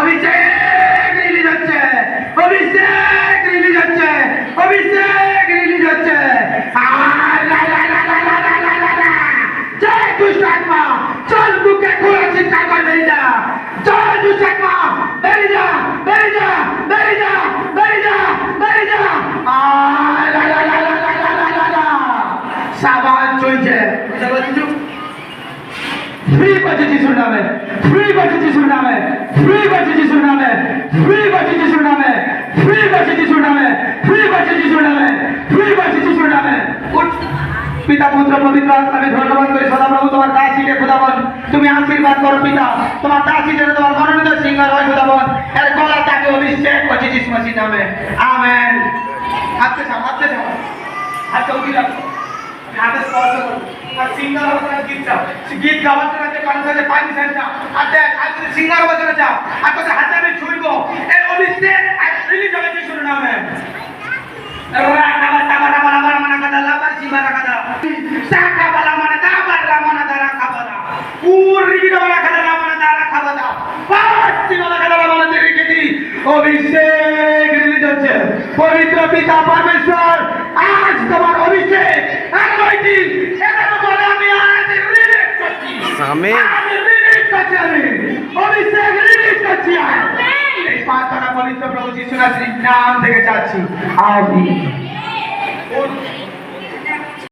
অভিষেক release হচ্ছে, অভিষেক release হচ্ছে, অভিষেক release হচ্ছে। জয় দুষ্ট আত্মা, চল বুকে খোলা চিৎকার কর বেরিয়ে যা। জয় দুষ্ট আত্মা, বেরিয়ে যা, বেরিয়ে যা, বেরিয়ে যা, বেরিয়ে যা, বেরিয়ে যা। সাবান চলছে फ्री बचे जिसुर नामे, फ्री बचे जिसुर नामे, फ्री बचे जिसुर नामे, फ्री बचे जिसुर नामे, फ्री बचे जिसुर नामे, फ्री बचे जिसुर नामे, फ्री बचे जिसुर नामे। उठ पिता पुत्र पवित्र आत्मा में धन्यवाद करी सदा प्रभु तुम्हार दासी के खुदावन তুমি আশীর্বাদ করো পিতা তোমার দাসী যেন তোমার মনোনীত সিংহার হয় খুদাवन এর গলা তাকে অভিষেক করছে যিশু মসিহ নামে আমেন। হাতে যাও, হাতে যাও, হাতে উঠি রাখো, হাতে স্পর্শ করো আর সিংহার অবস্থায় গীত যাও, গীত গাওয়ার জন্য যে কনসার্টে পানি সেন্ট যাও, হাতে হাতে সিংহার অবস্থায় যাও আর তোকে হাতে আমি ছুঁইবো এই অভিষেক আর রিলিজ হবে যিশুর নামে। রানা বাবা বাবা বাবা মানা কাদা লাবার জিবারা কাদা সাকা বালা মানা দাবার রামানা দারা খাবাদা পুরি বিনা কাদা রামানা দারা খাবাদা পাঁচটি বালা কাদা রামানা দেরি কেদি অভিষেক রিলিজ হচ্ছে। পবিত্র পিতা পরমেশ্বর আজ তোমার অভিষেক anointing এটা তো বলে আমি আজ রিলিজ করছি, আমেন, আমি রিলিজ করছি, আমি অভিষেক রিলিজ করছি। আমেন। এই প্রার্থনা পবিত্র প্রভু যিশু নামের নাম থেকে চাচ্ছি, আমিন।